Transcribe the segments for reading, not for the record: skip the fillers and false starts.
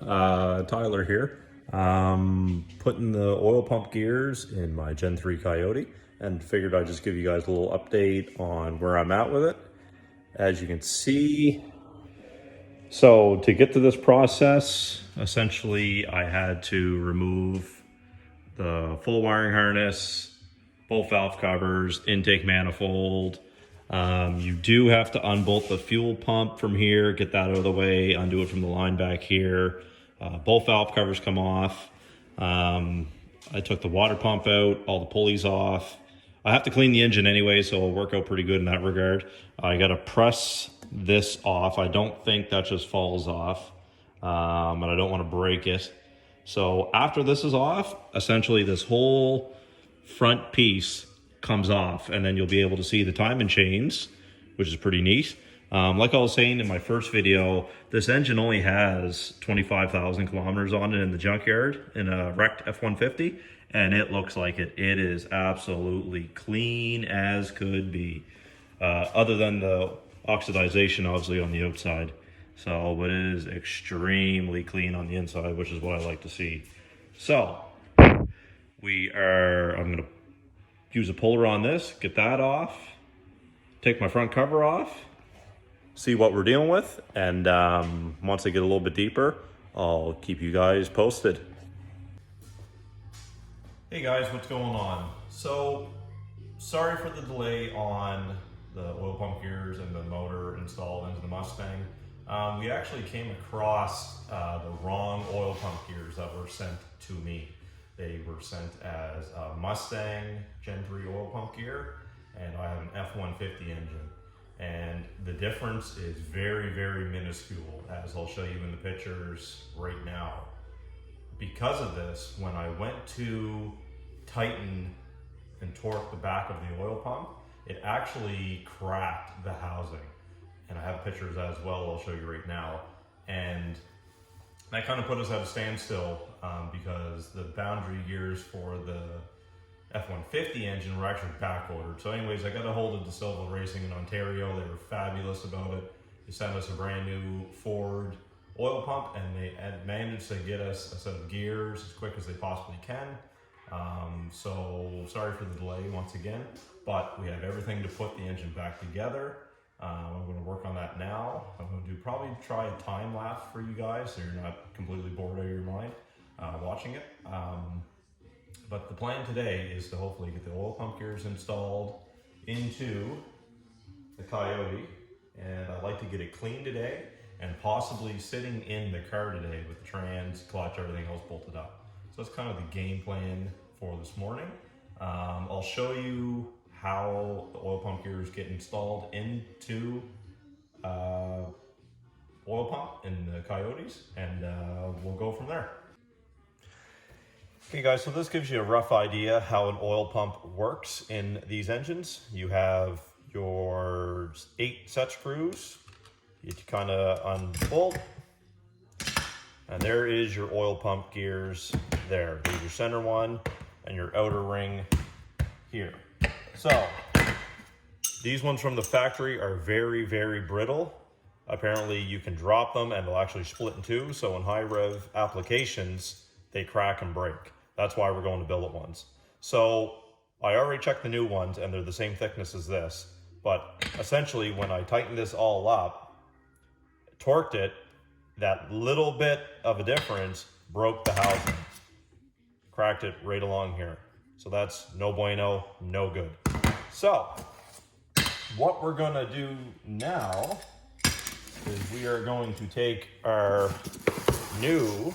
Tyler here. Putting the oil pump gears in my Gen 3 Coyote and figured I'd just give you guys a little update on where I'm at with it. As you can see, so to get to this process, essentially I had to remove the full wiring harness, both valve covers, intake manifold. You do have to unbolt the fuel pump from here, get that out of the way, undo it from the line back here. Both valve covers come off. I took the water pump out, all the pulleys off. I have to clean the engine anyway, so it'll work out pretty good in that regard. I gotta press this off. I don't think that just falls off, and I don't wanna break it. So after this is off, essentially this whole front piece comes off, and then you'll be able to see the timing chains, which is pretty neat. Like I was saying in my first video, this engine only has 25,000 kilometers on it in the junkyard in a wrecked F-150, and it looks like it. It is absolutely clean as could be, other than the oxidization obviously on the outside. So, but it is extremely clean on the inside, which is what I like to see. So, I'm gonna use a puller on this, get that off, take my front cover off, see what we're dealing with, and once I get a little bit deeper, I'll keep you guys posted. Hey guys, what's going on? So, sorry for the delay on the oil pump gears and the motor installed into the Mustang. We actually came across the wrong oil pump gears that were sent to me. They were sent as a Mustang Gen 3 oil pump gear, and I have an F-150 engine. And the difference is very, very minuscule, as I'll show you in the pictures right now. Because of this, when I went to tighten and torque the back of the oil pump, it actually cracked the housing. And I have pictures as well I'll show you right now. And that kind of put us at a standstill because the boundary gears for the F-150 engine were actually back ordered. So anyways, I got a hold of DeSilva Racing in Ontario. They were fabulous about it. They sent us a brand new Ford oil pump, and they had managed to get us a set of gears as quick as they possibly can. So sorry for the delay once again, but we have everything to put the engine back together. I'm going to work on that now. I'm going to probably try a time lapse for you guys so you're not completely bored out of your mind watching it. But the plan today is to hopefully get the oil pump gears installed into the Coyote, and I'd like to get it clean today and possibly sitting in the car today with the trans, clutch, everything else bolted up. So that's kind of the game plan for this morning. I'll show you how the oil pump gears get installed into oil pump in the Coyotes, and we'll go from there. Okay guys, so this gives you a rough idea how an oil pump works in these engines. You have your 8 set screws, you kind of unbolt, and there is your oil pump gears there. There's your center one and your outer ring here. So, these ones from the factory are very, very brittle. Apparently you can drop them and they'll actually split in two. So in high rev applications, they crack and break. That's why we're going to billet ones. So I already checked the new ones and they're the same thickness as this. But essentially when I tightened this all up, torqued it, that little bit of a difference broke the housing. Cracked it right along here. So that's no bueno, no good. So what we're gonna do now is we are going to take our new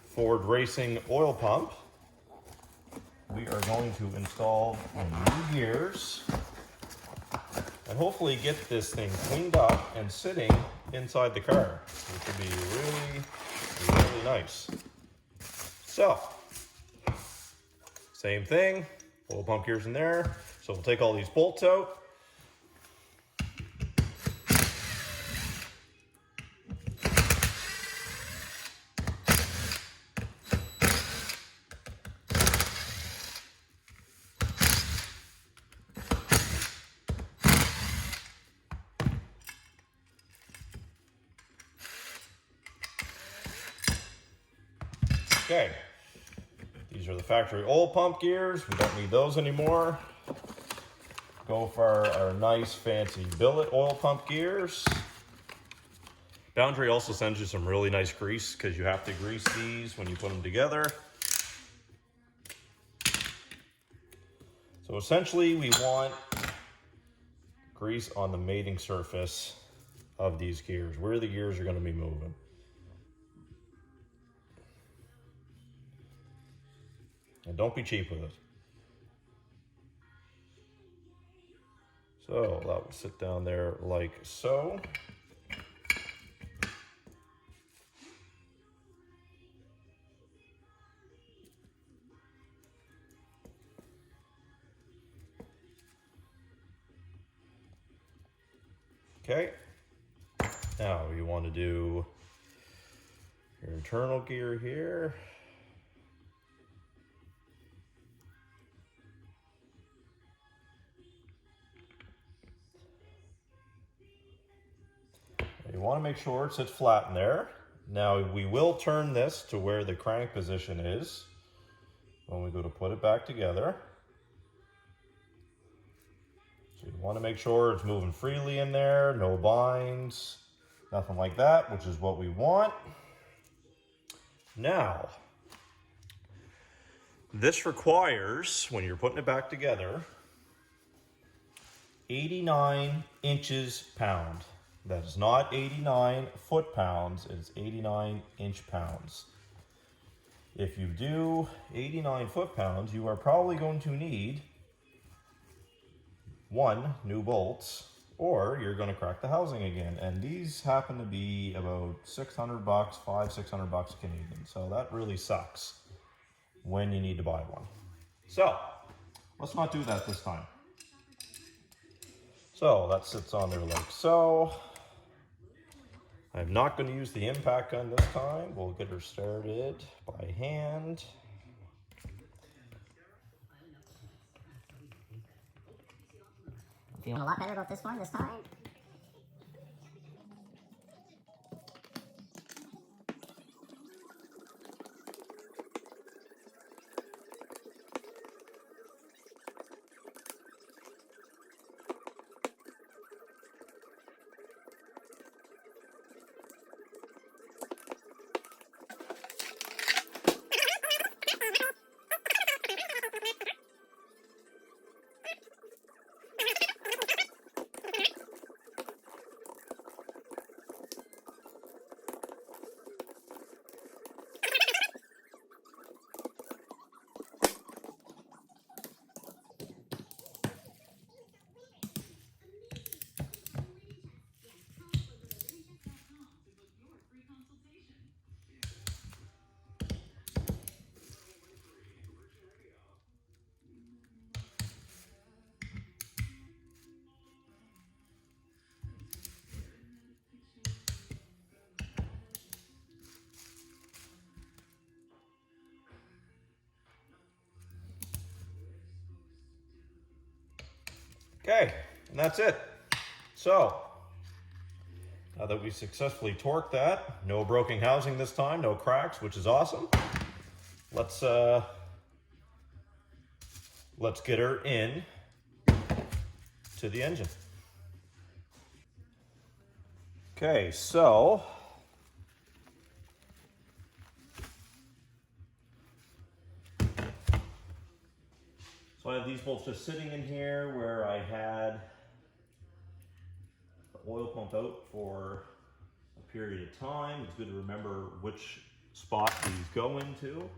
Ford Racing oil pump. We are going to install new gears and hopefully get this thing cleaned up and sitting inside the car, which would be really, really nice. So, same thing, oil pump gears in there. So we'll take all these bolts out. Okay, these are the factory oil pump gears. We don't need those anymore. Go for our nice fancy billet oil pump gears. Boundary also sends you some really nice grease because you have to grease these when you put them together. So essentially we want grease on the mating surface of these gears, where the gears are going to be moving. And don't be cheap with it. So that will sit down there like so. Okay. Now you want to do your internal gear here. You want to make sure it sits flat in there. Now we will turn this to where the crank position is when we go to put it back together. So you want to make sure it's moving freely in there, no binds, nothing like that, which is what we want. Now, this requires, when you're putting it back together, 89 inches pound. That is not 89 foot-pounds, it's 89 inch-pounds. If you do 89 foot-pounds, you are probably going to need 1 new bolts, or you're going to crack the housing again. And these happen to be about 600 bucks, 600 bucks Canadian. So that really sucks when you need to buy one. So let's not do that this time. So that sits on there like so. I'm not going to use the impact gun this time. We'll get her started by hand. Feeling a lot better about this one this time? Okay, and that's it. So, now that we successfully torqued that, no broken housing this time, no cracks, which is awesome. Let's get her in to the engine. Okay, so I have these bolts just sitting in here where I had the oil pump out for a period of time. It's good to remember which spot these go into.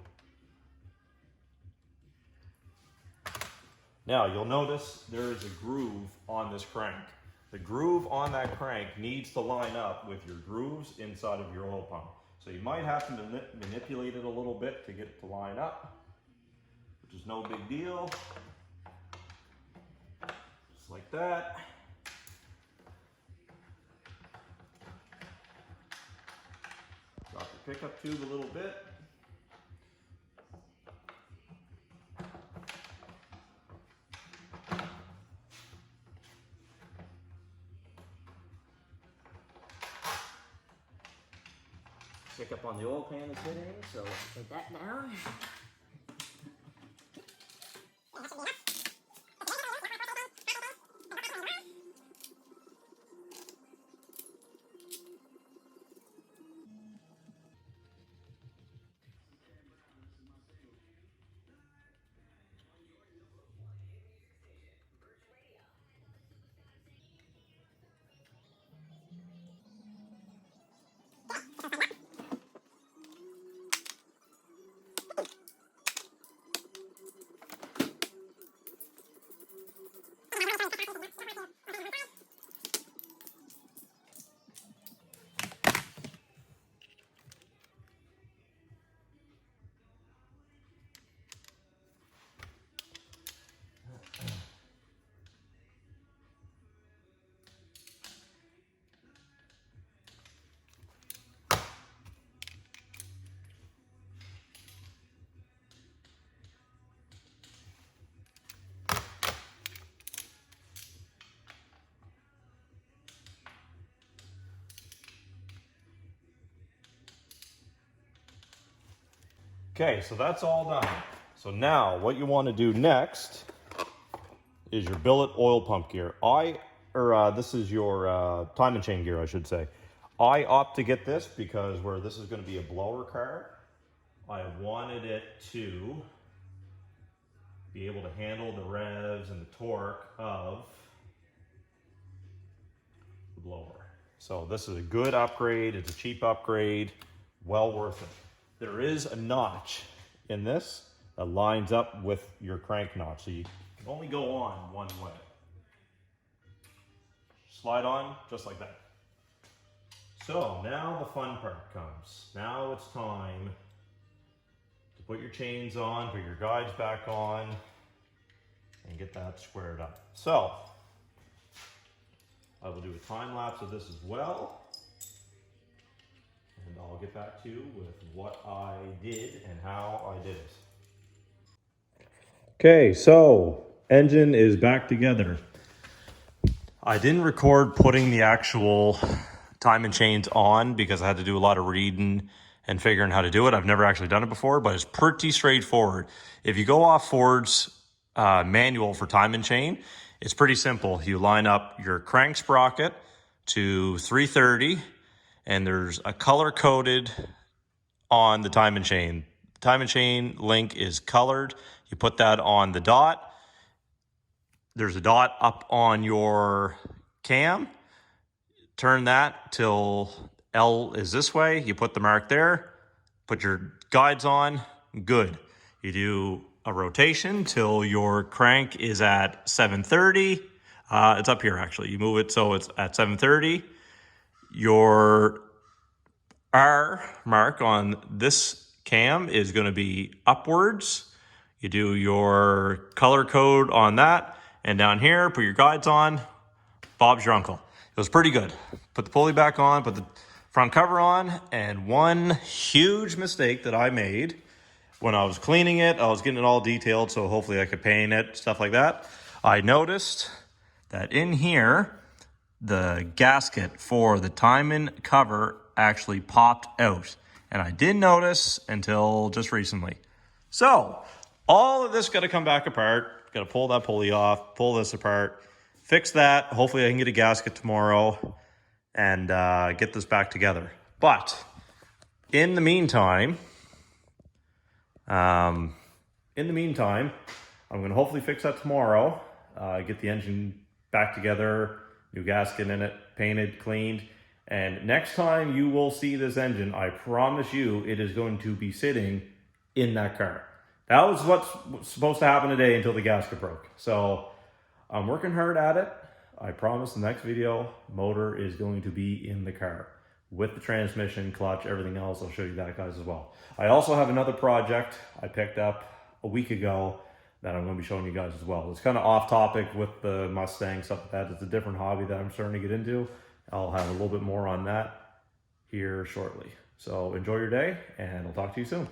Now you'll notice there is a groove on this crank. The groove on that crank needs to line up with your grooves inside of your oil pump. So you might have to manipulate it a little bit to get it to line up, which is no big deal. Just like that. Drop the pickup tube a little bit. pick up on the oil pan that's sitting, so take that down. Okay, so that's all done. So now what you want to do next is your billet oil pump gear. This is your time and chain gear, I should say. I opt to get this because where this is going to be a blower car, I wanted it to be able to handle the revs and the torque of the blower. So this is a good upgrade. It's a cheap upgrade, well worth it. There is a notch in this that lines up with your crank notch, so you can only go on one way. Slide on just like that. So now the fun part comes. Now it's time to put your chains on, put your guides back on, and get that squared up. So I will do a time lapse of this as well. And I'll get back to you with what I did and how I did it. Okay, so engine is back together. I didn't record putting the actual time and chains on because I had to do a lot of reading and figuring how to do it. I've never actually done it before, but it's pretty straightforward. If you go off Ford's manual for time and chain, it's pretty simple. You line up your crank sprocket to 330, and there's a color coded on the time and chain. The time and chain link is colored. You put that on the dot. There's a dot up on your cam. Turn that till L is this way. You put the mark there, put your guides on, good. You do a rotation till your crank is at 730. It's up here actually. You move it so it's at 730. Your R mark on this cam is going to be upwards. You do your color code on that, and down here, put your guides on. Bob's your uncle. It was pretty good. Put the pulley back on, put the front cover on, and one huge mistake that I made when I was cleaning it, I was getting it all detailed, so hopefully I could paint it, stuff like that. I noticed that in here, the gasket for the timing cover actually popped out, and I didn't notice until just recently. So all of this got to come back apart. Got to pull that pulley off, pull this apart, fix that. Hopefully I can get a gasket tomorrow and get this back together. But in the meantime, I'm going to hopefully fix that tomorrow. Get the engine back together, new gasket in it, painted, cleaned. And next time you will see this engine, I promise you, it is going to be sitting in that car. That was what's supposed to happen today until the gasket broke. So I'm working hard at it. I promise the next video, motor is going to be in the car with the transmission, clutch, everything else. I'll show you that, guys, as well. I also have another project I picked up a week ago that I'm going to be showing you guys as well. It's kind of off topic with the Mustang, stuff like that. It's a different hobby that I'm starting to get into. I'll have a little bit more on that here shortly. So enjoy your day, and I'll talk to you soon.